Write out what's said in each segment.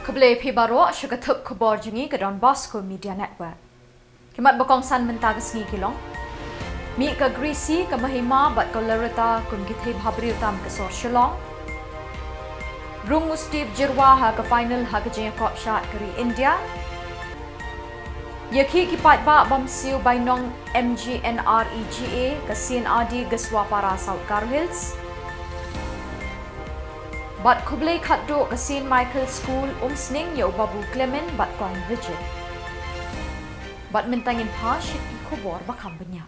Keblai Pibaro syagatuk Khuborjylla ke Donbosco Media Network. Kimat bakong san mentag sengi kilong. Mi ke grisi ke mahima bat ke lereta kum githai bhabri utam ke sor Shillong. Rung Steve Jylla ha ke final ha ke jeng kop shot keri India. Yaki kipat ba bamsiu bainong MGNREGA ke CNRD geswa para South Gar Hills. Bat Kublai Khatdo ke St. Michael School Sning yo Babu Clement bat Kong Rigid. Bat mentangin pas Khubor bakam banyak.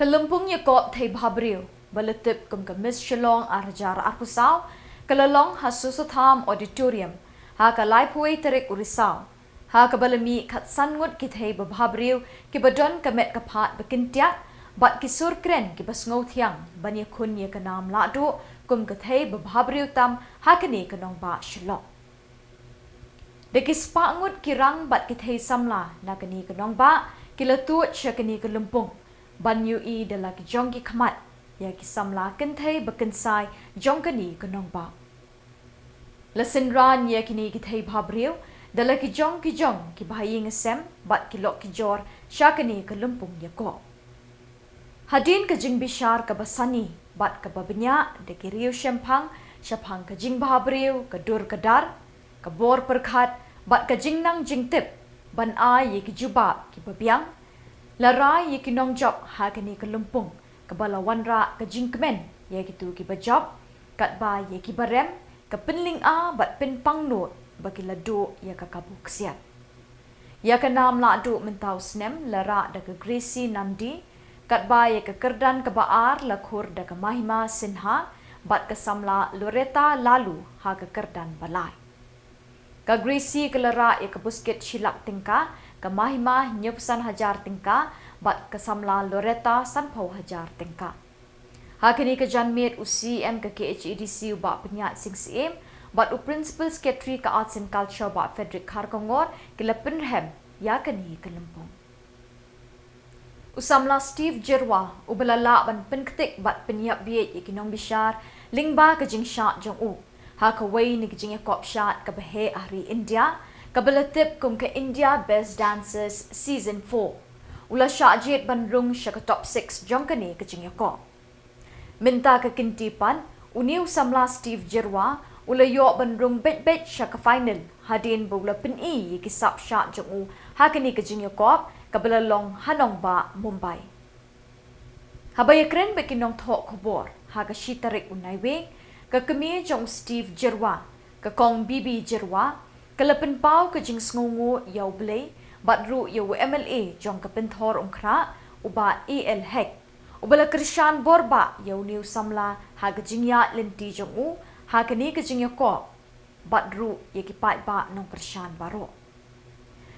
Kelempung ye kop thai bhabriu baletip kum ke Miss Shillong arjar arpusau kelalong ha susutham auditorium ha ka laipuai terik urisau ha ka balami khat sangut ki thai bhabriu ki badon ka met ka phat bakintiat bat kisur kren ki basngau thiang bani khun ye ka nam la do kum ka thai bhabriu tam ha ka ni ka nong ba Shillong de ki spangut ki rang bat ki thai Samla na ka ni ka nong ba ki latut sha ka ni ka lumpung ban yu I de la ki jong ki khamat ya ki Samla kan thai bakinsai jong ka ni ka nong ba lasin ran ya ki ni ki thai bhabriu de la ki jong ki bhaying sem bat ki lok ki jor sha ka ni ka lumpung ya ko hadin ka jing bishar ka basani bat ka babnya de ki riu shempang shapang ka jing bhabriu ka dur ka dar ka bor perkhat bat ka jing nang jing tip ban a ye ki juba ki babyang la ra ye ki nong job ha ka ni ka lumpung ka bala wanra ka jing kmen ye ki tu ki bajob kat ba ye ki barem ka pinling a bat pin pang not bagi la do ya ka kabuk siat ya ka nam la do mentau snem la ra da ka grisi namdi kat ba ye ka kerdan ka baar la khur da ka mahima sinha bat ka Samla loreta lalu ha ka kerdan balai ka grisi ka la ra ye ka busket shilak tingka ka mahima nyupsan hajar tingka bat ka Samla loreta sanpau hajar tingka ha kini ka janmet UCM ka KHEDC ba penyat sing CM bat u principal secretary ka arts and culture ba Frederick Kharkongor ki la pinrhem ya kani ka lempong Samla Steve Jylla ubalala ban penktik bat penyap biet ikinong bishar lingba ka jingsha jong u ha ka wei ni jing kop shat ka behe ahri India ka belatip kum ka India Best Dancers Season 4 ula shajit ban rung sha ka top 6 jong kani ka jing ko minta ka kintipan uniu Samla Steve Jylla ula yo ban rung bet sha ka final hadin bula pin I ki sap shat jong u ha kani ka jing ko kabelalong hanong ba Mumbai. Habaya kren bekinong thok Khubor ha ka shitarik Naiwieng ka kemi jong Steve Jylla ka kong Bibi Jylla ka lapin pau ka jing sngungu yaw blay bat ru yaw MLA jong ka pinthor umkra uba EL hek ubala Krishan borba yaw niu Samla ha ka jingya linti jong u ha ka ni ka jingya ko bat ru yakipat ba nong Krishan baro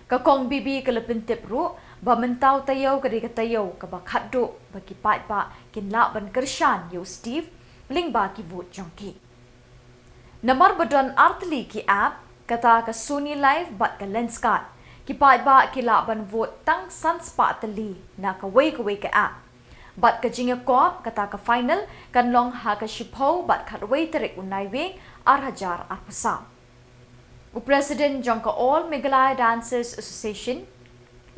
ka kong Bibi ka lapin tip ru ba mentau tayaw ka di ka tayaw ka ba khatdo ba ki pat ba kinla ban Krishan yo Steve ling ba ki vote jongki namar badon artli ki app kata ka Sony live bat ka lenskat ki pat ba ki la ban vote tang sanspa tali na ka wei ka app bat ka jinga ko kata ka final kan long ha ka shipho bat khat wei terik Naiwieng ar hajar ar pasam President Jongka All Meghalaya Dancers Association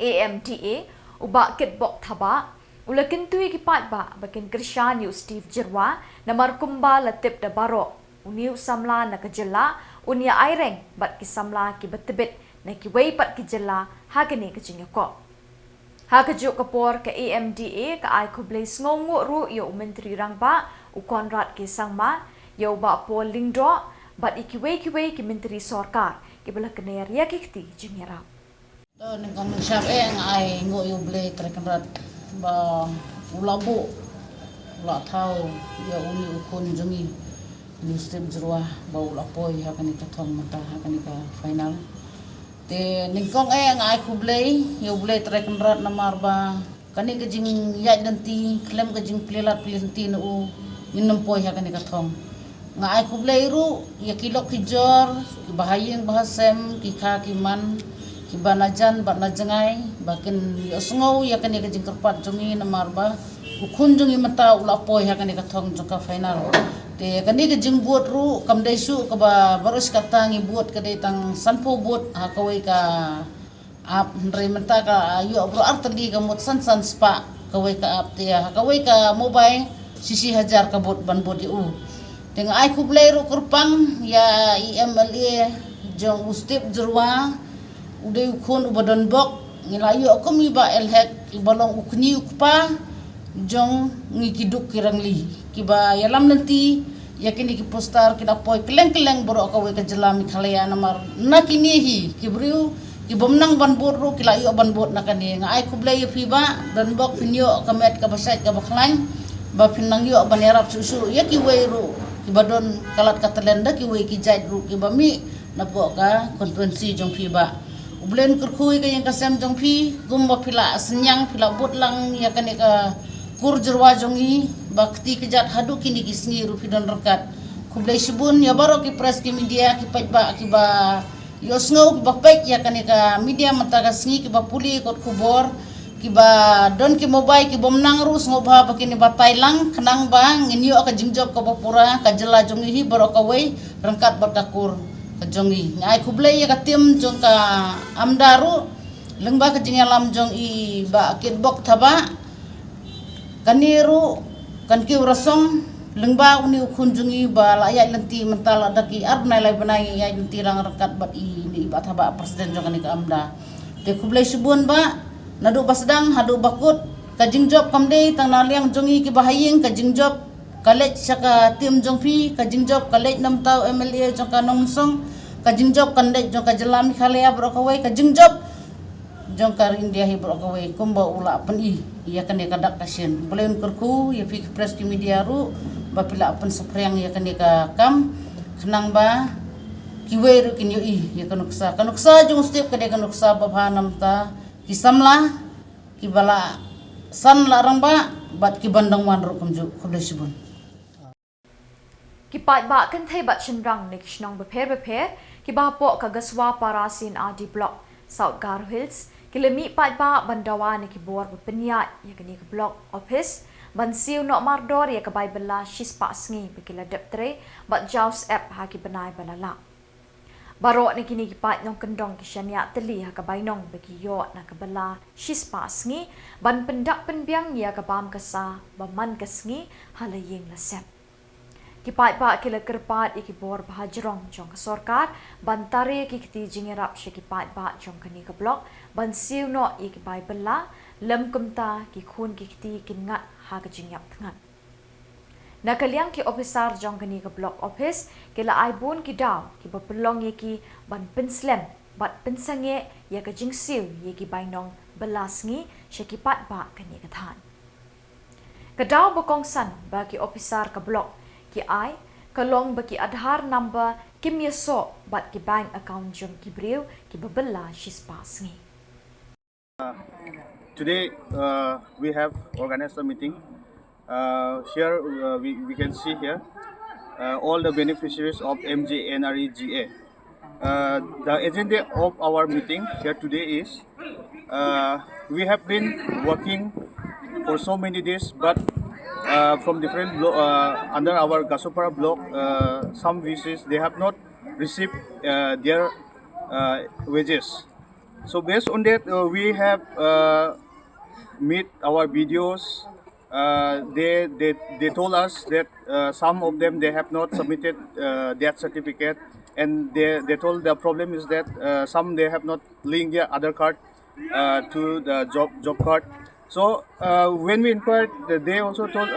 AMTA uba kitbok thaba ula kintui kipat ba bakin Krishan yu Steve Jylla na markumba latip da baro uniu Samla na ka Jylla unia aireng bat ki Samla ki betebit na ki wei pat ki Jylla ha kani ka jingya ko ha ka juk kapor ka AMDA ka ai Kublai sngongu ru yu menteri rang ba u Konrad ki sangma yu ba Paul Lingdo bat ikiwei ki menteri sorkar ki bala kener ya kikti jingira Neng kami siap ai ngo yu blay trekenrat ba ulabu ula tau ya uni ukun jungi ni Steve Jylla ba ulapoi hakani ka thong mata hakani ka final te neng kong ai Kublai yu blay trekenrat namar ba kani ka jing ya danti klem ka jing plelat plinti no minum poi hakani ka thong nga ai Kublai ru ya kilok ki jor ki bahayeng bahasem ki kha ki man ki banajan bat na jangai bakin yosngau ya kan ya jing kerpat jungi namar ba ukun jungi mata ula poi ha kan ka thong jong ka final Te kani ke jing buat ru kam dai su ka ba barus kata ngi buat ka dai tang sanpo buat ha ka wei ka ap ndre menta ka yu bro artali ka mot san spa ka wei ka ap te ha ka wei ka mobile sisi hajar ka buat ban buat u teng ai ku play ru kurpang ya IMLA jong ustip jurwa udai ukun ubadon bok ngilayu aku mi ba elhek ibalong ukni ukpa jong ngi kiduk kirangli kiba yalam nanti yakini ki postar kita poi keleng-keleng borok ka we ka Jylla Meghalaya namar nakinihi kibriu ki bomnang ban boru kila yu ban bot nakani ngai kublai fi ba dan bok finyo kamet ka basait ka baklan ba finang yu ban yarap susu ya ki we ru ki badon kalat katalenda ki we ki jait ru ki bami napo ka konvensi jong fi ba ublen kurkhui ka yang kasem jong fi gum ba pila senyang pila bot lang ya kani ka Khuborjylla jongi bakti kejat hadu kini kisni rupi dan rekat kublai sibun ya baro ki press ki media ki Peit ba ki ba yosngo ki ba Peit ya kani ka media mata ka sngi ki ba puli kot Khubor ki ba don ki mobile ki bomnang ru sngo ba bakini ba Thailand kenang ba nginyo ka jingjob ka pura ka Jylla jongi hi baro ka wei rengkat berkakur ka jongi ngai kublai ya ka tim jong ka amdaru lengba ka jingalam jong i ba kit bok thaba kaniru kan ki rasong lengba uni kunjungi ba layat lenti mental daki arnai lai benai ya lenti rang rekat bat i ni bat haba presiden jong ka amda te kublai subun ba nadu basdang hadu bakut ka jingjob kamdei tang naliang jongi ki bahaying ka jingjob kalej saka tim jong pi ka jingjob kalej nam tau MLA jong ka nongsong ka jingjob kandej jong ka Jylla Meghalaya bro ka wei ka jingjob jong kar India hi bro ka wei kumba ula pen i ya kan ka dak kasien belen kurku ya fi press ki media ru ba pila pen sepreng ya kan ka kam kenang ba ki wei ru kin yu i ya kanuksa jong step ka de kanuksa ba bhanam ta ki Samla ki bala san larang ba bat ki bandang wan ru kumju kublai sibun ki Peit ba kan thei bat chinrang nik shnong beper ki ba po ka gaswa parasin adi block South Garo Hills kilemi Peit ba bandawa ni Khubor penyat ya kini ke block office bansiu nok mardor ya ke bai bela shispa sngi bekila deptre bat jaus app ha ki benai balala barok ni kini ki Peit nong kendong ki shania teli ha ke bai nong beki yo na ke bela shispa sngi ban pendak penbiang ya ke bam kesa baman ke sngi halayeng lasep ki Peit ba kila kerpat iki bor bahajrong jong sorkar bantare ki kiti jingerap she ki Peit ba jong kani ke blok ban siu no iki bai bela lem kumta ki khun ki kiti kin ngat ha ka jingyap ngat nakaliang ki officer jong kani ke blok office kila ai bun ki daw ki bapelong ye ki ban penslem bat pensange ya ka jingsiu ye ki bai nong belasngi she ki Peit ba kani ke than kadaw bokong san ba ki officer ke blok ki ai kalong baki Aadhaar number kim yeso bat ki bank account jong ki brew ki babella shispa sngi. Today we have organized a meeting. Here we can see here all the beneficiaries of MJNREGA. The agenda of our meeting here today is we have been working for so many days, but from different under our Gasopara block, some VCs they have not received their wages. So based on that, we have made our videos. They told us that some of them they have not submitted death certificate, and they told the problem is that some they have not linked their other card to the job card. So when we inquired, they also told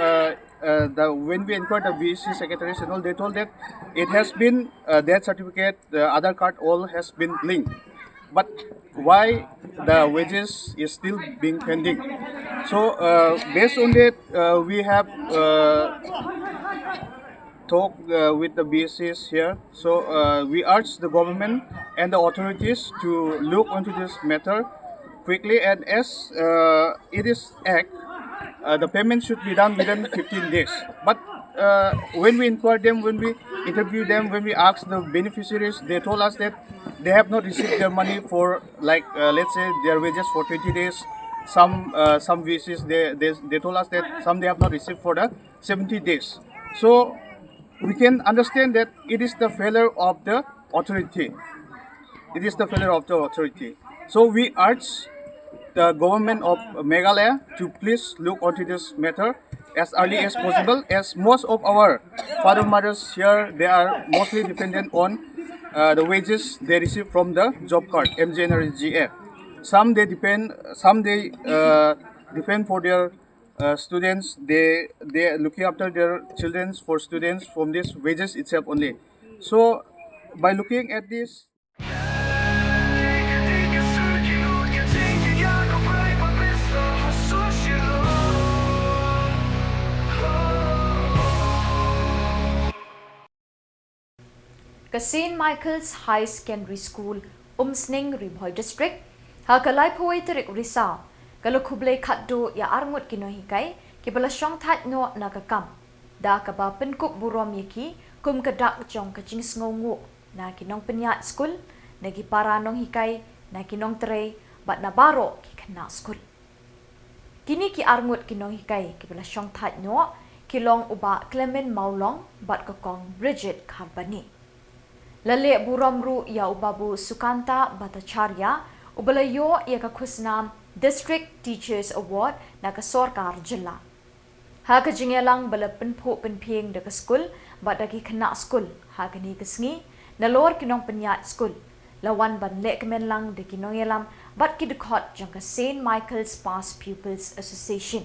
when we inquired the VC secretaries and all, they told that it has been death certificate, the other card all has been linked. But why the wages is still being pending? So based on that, we have talked with the BSCs here. So we urge the government and the authorities to look into this matter quickly, and as it is act, the payment should be done within 15 days. But when we inquired them, when we interviewed them, when we asked the beneficiaries, they told us that they have not received their money for like let's say their wages for 20 days. Some VCs they told us that some they have not received for the 70 days. So we can understand that it is the failure of the authority. It is the failure of the authority. So we urge the government of Meghalaya to please look onto this matter as early as possible, as most of our father mothers here, they are mostly dependent on the wages they receive from the job card, MJNRGA. Some they depend for their students. They are looking after their children for students from this wages itself only. So by looking at this. St. Michael's High Secondary School, Umsning, Ribhoi District, Hakalai Poeterik Risa, Galukuble Katdo ya Armut Kinohikai, Kibalasong Tat no Nakakam, Da Kaba Penkuk Burom Yaki, Kum Kadak Jong Kaching Sngongu, Na Kinong Penyat School, Nagi Para Nong Hikai, Na Kinong Tre, Bat Nabaro Kikana School. Kini ki Armut Kinohikai, Kibalasong Tat no, Kilong Uba Clement Maulong, Bat Kokong Bridget Karbani. Lale buramru ya ubabu Sukanta Bhattacharya ubalayo ya kakusnam District Teachers Award na kasorkar Jylla. Ha kajingelang bala penpo penpieng da school badagi kena school ha kani kesngi nalor kinong penyat school lawan ban lek menlang de kinongelam bat kidukot jangka St. Michael's Past Pupils Association.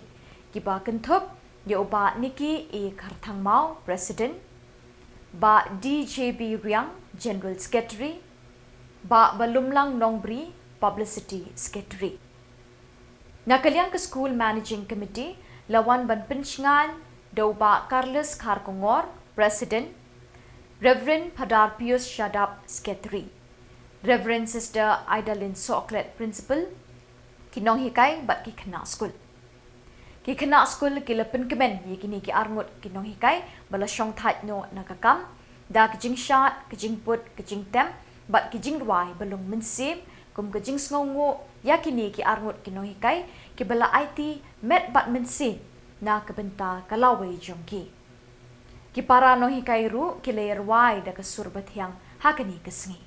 Kiba kentup ya uba Niki e Karthangmau President ba DJB Riang General Secretary, ba Balumlang Nongbri Publicity Secretary. Nakaliang ke School Managing Committee, lawan ban pencngan daw ba Carlos Kharkongor President, Reverend Padar Pius Shadap Secretary, Reverend Sister Idalyn Soklet Principal, kinong hikay bat kikana school. Kikana school kilapen kemen yikini ki armut kinong hikay balasyong tat no nakakam da kijing shot kijing put kijing tem bat kijing ruai balong mensim kum kijing sngongo yakini ki armut kinong hikay ki bala IT met bat mensim na kebenta kalaway jongki ki para no hikay ru ki layer wai da kasurbat yang hakani kesngi.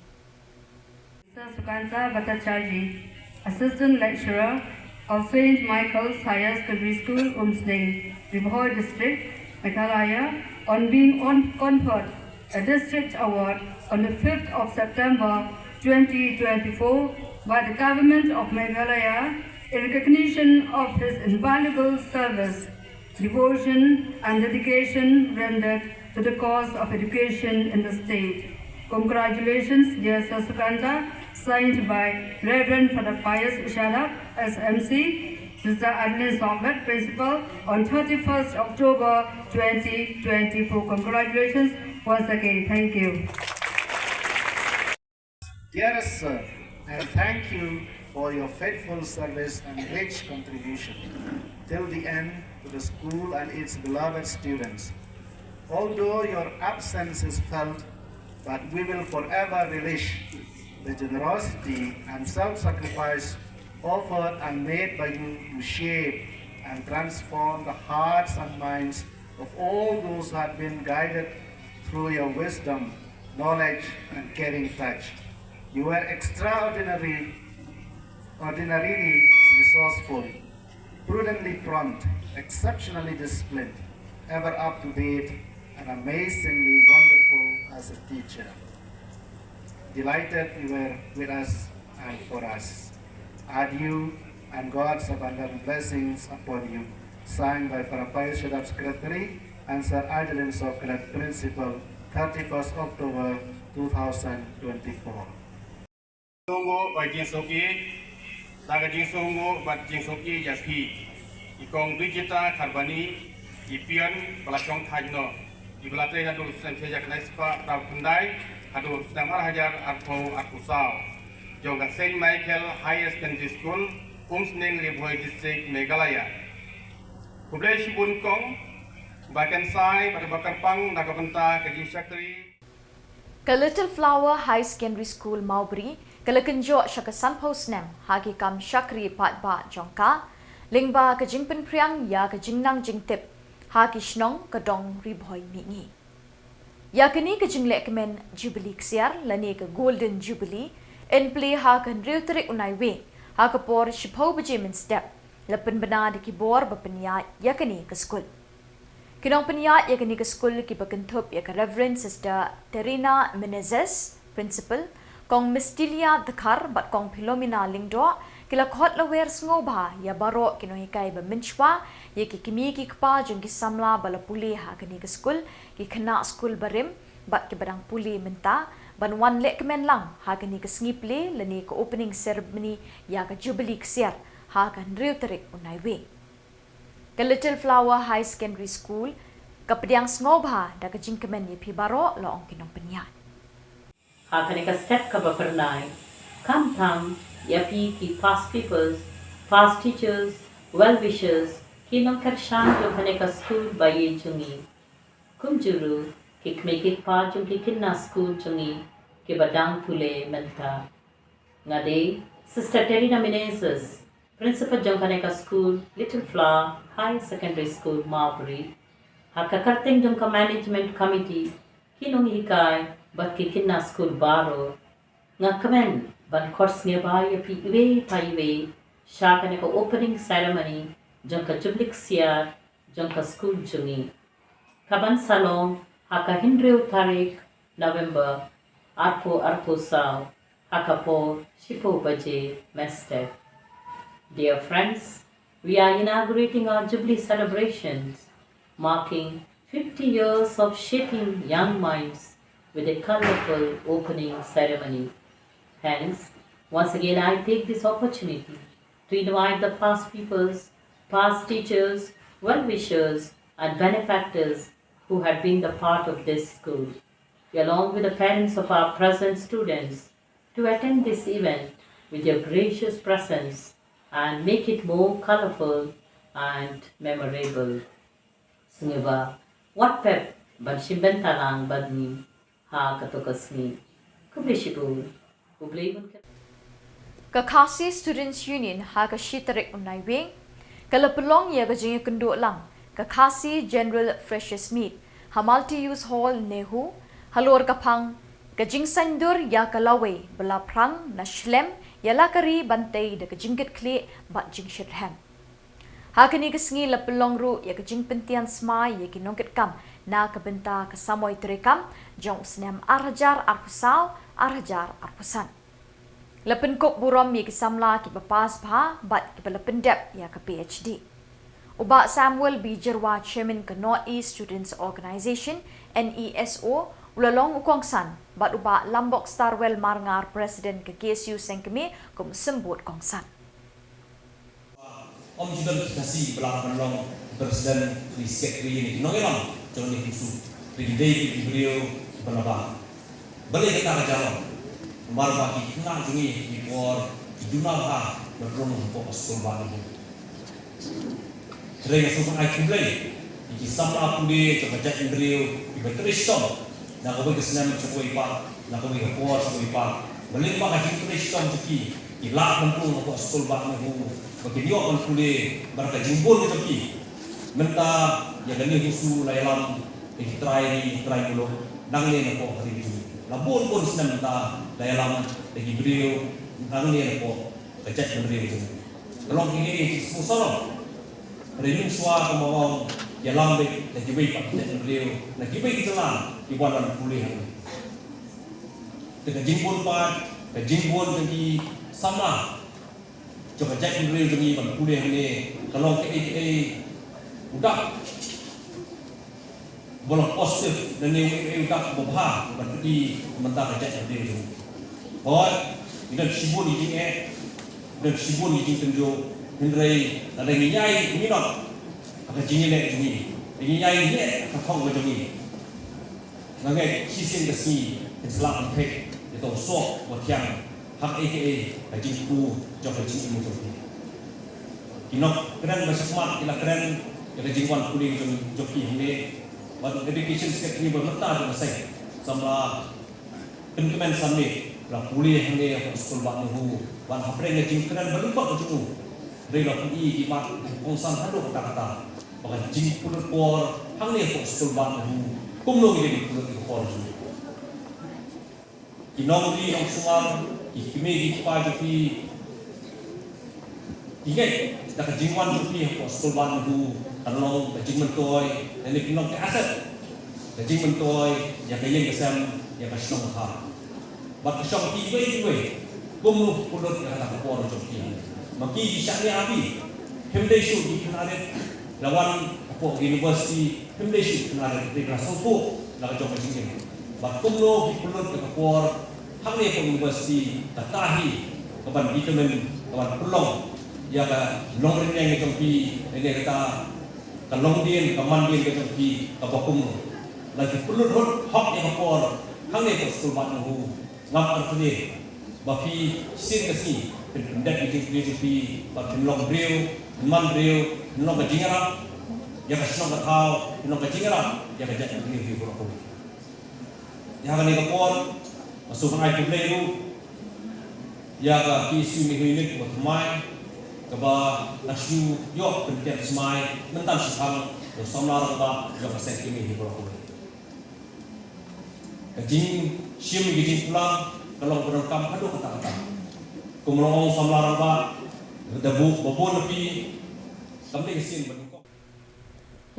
Sukanta Bhattacharya, Assistant Lecturer of St. Michael's Higher Secondary School, Umsning, Ribhoi District, Meghalaya, on being conferred a district award on the 5th of September 2024 by the Government of Meghalaya in recognition of his invaluable service, devotion and dedication rendered to the cause of education in the state. Congratulations, dear Sir Sukanta, signed by Reverend Father Pius Shadap as MC, Sister Idalyn Soklet, Principal, on 31st October 2024. Congratulations once again. Thank you. Dearest Sir, and thank you for your faithful service and rich contribution till the end to the school and its beloved students. Although your absence is felt, but we will forever relish the generosity and self-sacrifice offered and made by you to shape and transform the hearts and minds of all those who have been guided through your wisdom, knowledge, and caring touch. You were ordinarily resourceful, prudently prompt, exceptionally disciplined, ever up to date, and amazingly wonderful as a teacher. Delighted you were with us and for us. Adieu and God's abundant blessings upon you. Signed by Father Pius Shadap Secretary and Sir Idalyn Soklet Principal, 31st October 2024. Songo by Jinsoki, Naga Jinsongo but Jinsoki Yapi, Ikong Brigita Karbani, Ipian, Balashong Tajno, Iblate Hadu Senseja Nespa, Rapundai, Hadu Stamar Hajar Arpo Arkusao, Jonga St. Michael Higher Secondary School, Umsning Ribhoi District, Meghalaya. Kubleshi Bunkong, Bakansai, Bakampang, Nakapanta, Kajin Secretary. Ka Little Flower High Secondary School Maubri, kalakenjo siya ka Sunpost Nem, hagi kam syakri patba jongka, lingba ka jingpen priang ya ka jingnang jingtip, hagi shnong ka dong ribhoy mingi. yakni ke jinglek kemen Jubilee ksiar lani ke Golden Jubilee en play ha kan riutrik Naiwieng ha ke por shipau bejemen step lepen benar di Khubor berpeniat yakni ke skul. Kinong peniat yakni ke skul ki berkentup ya ke Reverend Sister Terina Menezes, Principal, kong Mistilia Dekar bat kong Philomena Lingdo kila khot lawer sngoba ya baro kino hikai bermenchwa ya ki kimi ki kpa jong ki Samla bala puli ha kini ke skul ki kena skul barim bat ki badang puli menta ban wan lek kemen lang ha kini ke sngiple leni ke opening ceremony ya ke Jubilee ksiar ha kan riutrik Naiwieng. Ke Little Flower High Secondary School ke pediang sngoba da ke jingkemen ya pi baro lo ong kinong peniat. Akan ka step ka bapernai kam tham yapi ki past peoples, past teachers, well wishers kinong karshan jo khane ka school baye chungi kumjuru ki kmekik pa jung ki kinna school chungi ki badang pule menta ngade Sister Terina Menezes, Principal jong khane ka school Little Flower High Secondary School Marbury hakakarting jong ka management committee kinong hikai bat ki kinna school baro nga kamen ban course nge ba ya pi iwe pa iwe sha kane ko opening ceremony jong ka Jubilee ksiar jong ka school jungi kaban salong haka hindreu tarik November arpo saw haka po shipo baje meste. Dear friends, we are inaugurating our Jubilee celebrations marking 50 years of shaping young minds with a colorful opening ceremony. Hence, once again I take this opportunity to invite the past peoples, past teachers, well-wishers and benefactors who had been the part of this school, along with the parents of our present students, to attend this event with your gracious presence and make it more colorful and memorable. Sungeba, what pep ban shimbentalang badni ha katokasni kublishibu kublibun Ka Khasi Students Union ha ka shitarik Naiwieng kala pelong ya ka jing kenduk lang ka Khasi General Freshers Meet ha multi-use hall NEHU halor kapang ka jing sandur ya ka lawe bela prang na shlem ya lakari bantai de ka jingket kle bat jing shirham ha kini ka sngi la pelong ru ya ka jing pentian smai ya ki nongket kam na ka benta ka samoy trekam jong snem arhajar arpusal arhajar arpusan lepen kop buram ya ki Samla ki papas bha bat ki lepen dep ya ka PhD uba Samuel B. Jylla chairman ka North East Students Organization NESO ulalong ukongsan bat uba Lambok Starwell Marngar president ka KSU sengkeme kum sembut kongsan Om juga kasih belakang long presiden di sekretari ini nongelang jangan dikusu di day beliau berlabang balik kita ke jalan baru bagi kena jungi di por di dunah berlong untuk sekolah baru sering suka ai kumlei di Samla pulih coba jadi beliau di Kristom nak kau kesenam cukup ipak nak kau Khubor cukup ipak balik bagi Kristom cuki ilak mampu untuk sekolah baru bagi dia orang kulit berkat jimbul itu ki, menta ya gani husu laylam try dulu, nang ni nak hari itu, labun pun senang menta laylam lagi beliau nang ni nak kecak beliau itu. Kalau ini susah, hari ini suah kemauan ya lambe lagi baik kecak beliau, lagi baik kita lah ibarat kulit. Dengan jimbul pan, jimbul lagi sama. Coba cek dulu demi bang kuliah ni kalau ke udah boleh positif dan ni udah berbah berarti mentah cek dulu. Oh, ini sibuk ni dan sibuk ni tunjuk hendrai ada nyai ni nak ada jingle ni nyai ni kau macam ni. Nanti sisi desi Islam Peit itu sok buat yang hak jiku jauh jiku muncul. Inok keren bahasa smart, kila keren kena jingwan kuning joki ini. Waktu education secretary bermata dengan saya, sama penkemen sambil lah kuliah ini aku sekolah baru NEHU, wan hapre ngejing keren berlipat itu. Dari lah PI imat pengsan halu kata-kata, bahkan jing pun por hang ni aku sekolah baru NEHU, kumlo ini pulut di Khuborjylla. Kinong di nong sungar, ikime di pagi ingat dah kejingwan lebih sekolah itu kalau kejing mentoy dan kinong ke aset kejing mentoy yang kayeng kesam yang kasong ha. Bak kasong iwe kumlo pulut yang ada Khuborjylla. Maki di syakni api hemdesu di kanaret lawan apa university hemdesu kanaret di Rasoko lawan jom kejing. Bak kumlo di pulut ke Khubor hamne ko university tatahi kaban vitamin kaban pulong ya ka long rin yang itong pi ini kata ka long din ka man din itong pi ka bakum lagi pulut hot yang Khubor hamne ko school bat hu ngam artune ba pi sin kasi pendak itu pi ba long breu man breu long ka jingara ya ka snong ka thau long ka jingara ya ka jat ni pi ko ya ka ni ka Khubor masuk ai tu leru ya ka kisu ni hinik buat mai kaba asu yok pentet smai mentan sihang do Samla ba yo ka set kini hi ko kajing sim gijing pulang kalau berengkam aduh kata-kata kumrong Samla ba debu bobon pi sampai kesin bentuk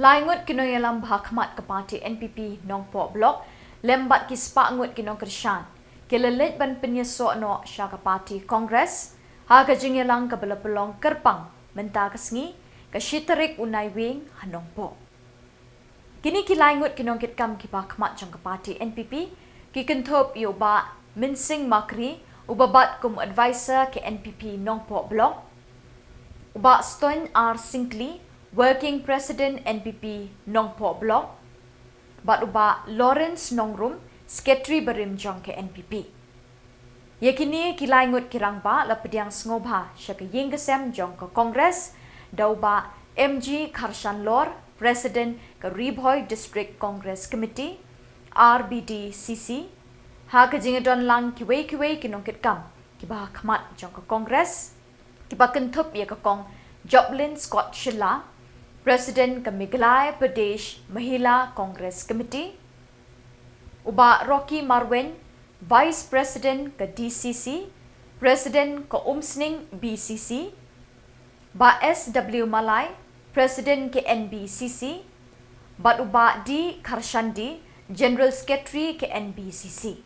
Laingut kinoy alam bahakmat ke parti NPP nongpo blok lembat kispa ngut kinong Krishan kelelet ban penyesok no syaka parti Kongres ha kajing yalang ke belapelong kerpang menta kesngi ke shiterik Naiwieng hanongpo. Kini kilaingut kinong kitkam kipakmat jong ke parti NPP ki kentop yoba minsing makri ubabat kum advisor ke NPP nongpo blok uba Stoin R Singkli working president NPP nongpo blok bat uba Lawrence Nongrum Sekretari Berim Jong ke NPP. Yakini kilaingut kirangba la pediang sngobha syaka yinggesem jong ke Kongres dauba MG Kharshan Lor President ke Ribhoi District Congress Committee RBDCC ha ke jingedon lang kiwei kinongkit kam kiba khmat jong ke Kongres kiba kentup ya ke kong Joplin Scott Jylla President ke Meghalaya Pradesh Mahila Congress Committee uba Rocky Marwen, Vice President ke DCC, President ke Umsning BCC, ba SW Malay, President ke NBCC, bat uba D Kharshandi, General Secretary ke NBCC.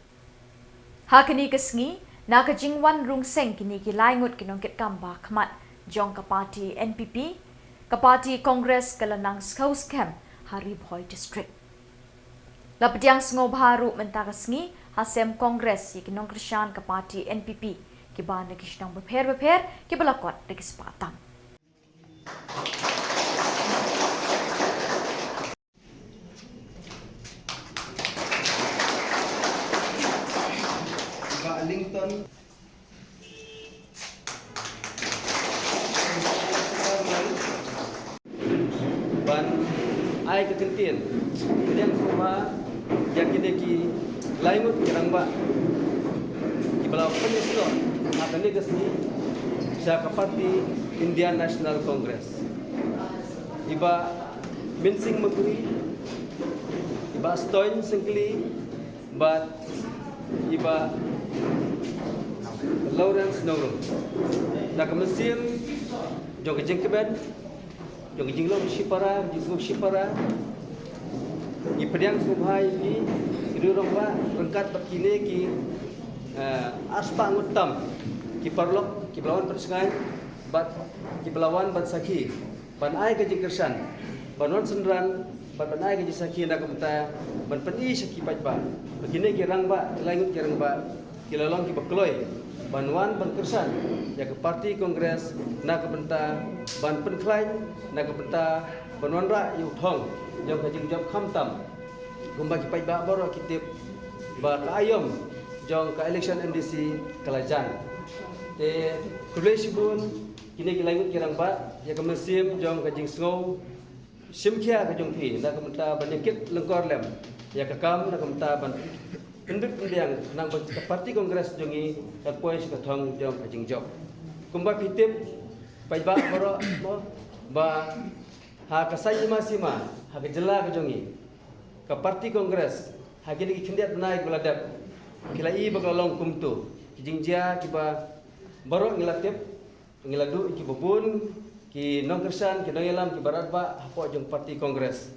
Ha kini kesngi, na kejingwan rungseng kini kilaingut kinongkit kamba khmat jong ke parti NPP, ke parti Kongres ke Lanang Skaus Camp Ribhoi District. Lapdiang sngobharu mentakasngi hasem Kongres yikinong Krishan ke parti NPP kiba nakisnang beper kibalakot rekispatam. Linton ban ai kekentin yang semua yang ki lainut kirang ba kibalau penyusun akan negasi syaka parti Indian National Congress iba minsing maguri iba stoin sengkli bat iba Lawrence Nongrum nak mesin jong jengkeben jong jinglong shipara jisung shipara i pediang subhai ni irurong ba rengkat bakine ki aspa ngutam ki parlok ki belawan persengai bat ki belawan bat sakhi ban ai ke jingkersan banon sendran ban ai ke sakhi nak menta ban peni sakhi pajba bakine ki rang ba langut ki rang ba ki lalong ki bakloi banwan ban kersan ya ke parti Kongres nak benta ban penklain nak benta banwan ra yu thong jom kajing job khamtam gumba ki pai ba boro kitip ba ayom jong ka election MDC kalajan te kulesibun kini ki langut kirang ba ya ke mesim jong kajing sngau simkhia ka jong phi nak benta ban yakit lengkor lem ya ke kam nak benta ban penduk pendiang nang parti Kongres jongi kapoi sekathong jom kajing job kumba kitip pai ba boro ba ha kasai masima ha ke Jylla ke jongi ke parti kongres hagi ni kendiat naik beladap kila i bagalong kumtu kijingjia kiba barok ngilatip ngiladu ki bubun ki nongkersan ki nongelam ki baratba hapo jong parti kongres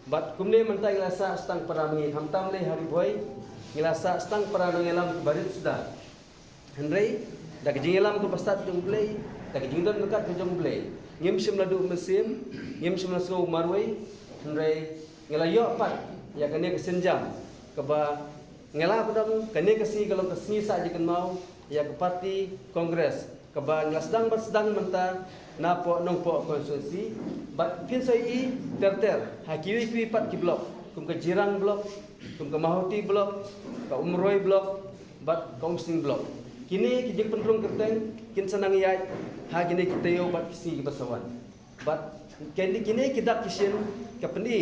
bat kumne mentai ngilasa stang para mengi hamtam le hari boy ngilasa stang para nongelam ki barit sudah henry dak jingelam ku pastat jong play dak jingdon dekat ke jong play ngim simladu mesim ngim simlaso marway henry ngelayo pat ya kene kesenjam keba ngela pedam kene kesi kalau kesni saja kan mau ya ke parti kongres keba ngasdang bersedang menta napo nongpo konstitusi bat pin sai terter hakiwi kui pat ki blok kum ke jirang blok kum ke mahoti blok ke umroi blok bat kongsing blok kini kijing pendrung kerteng kin senang yai ha kini kita yo bat kisi ki basawan bat kini kita kisin ke pendi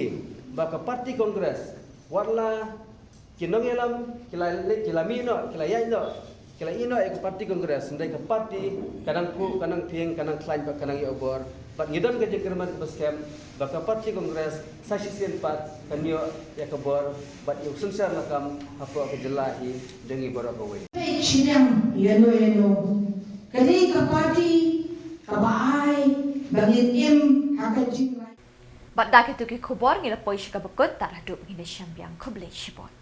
ba ke parti kongres warla kinongelam kilamino kilayano kila ino ek parti kongres ndai ke parti kadang ku kadang pieng kadang klain kadang yobor bat ngidon ke jengkermat baskem ba ke parti kongres sasisen pat kanyo ya kebor bat yu sunsar lakam hapo ke jelahi dengi borakowe Peit Shillong yano kali ke parti kabai bangit im hakajing Bat dak itu ki Khubor ngila poish ka bakut taradu ngila syambiang Khuborjylla.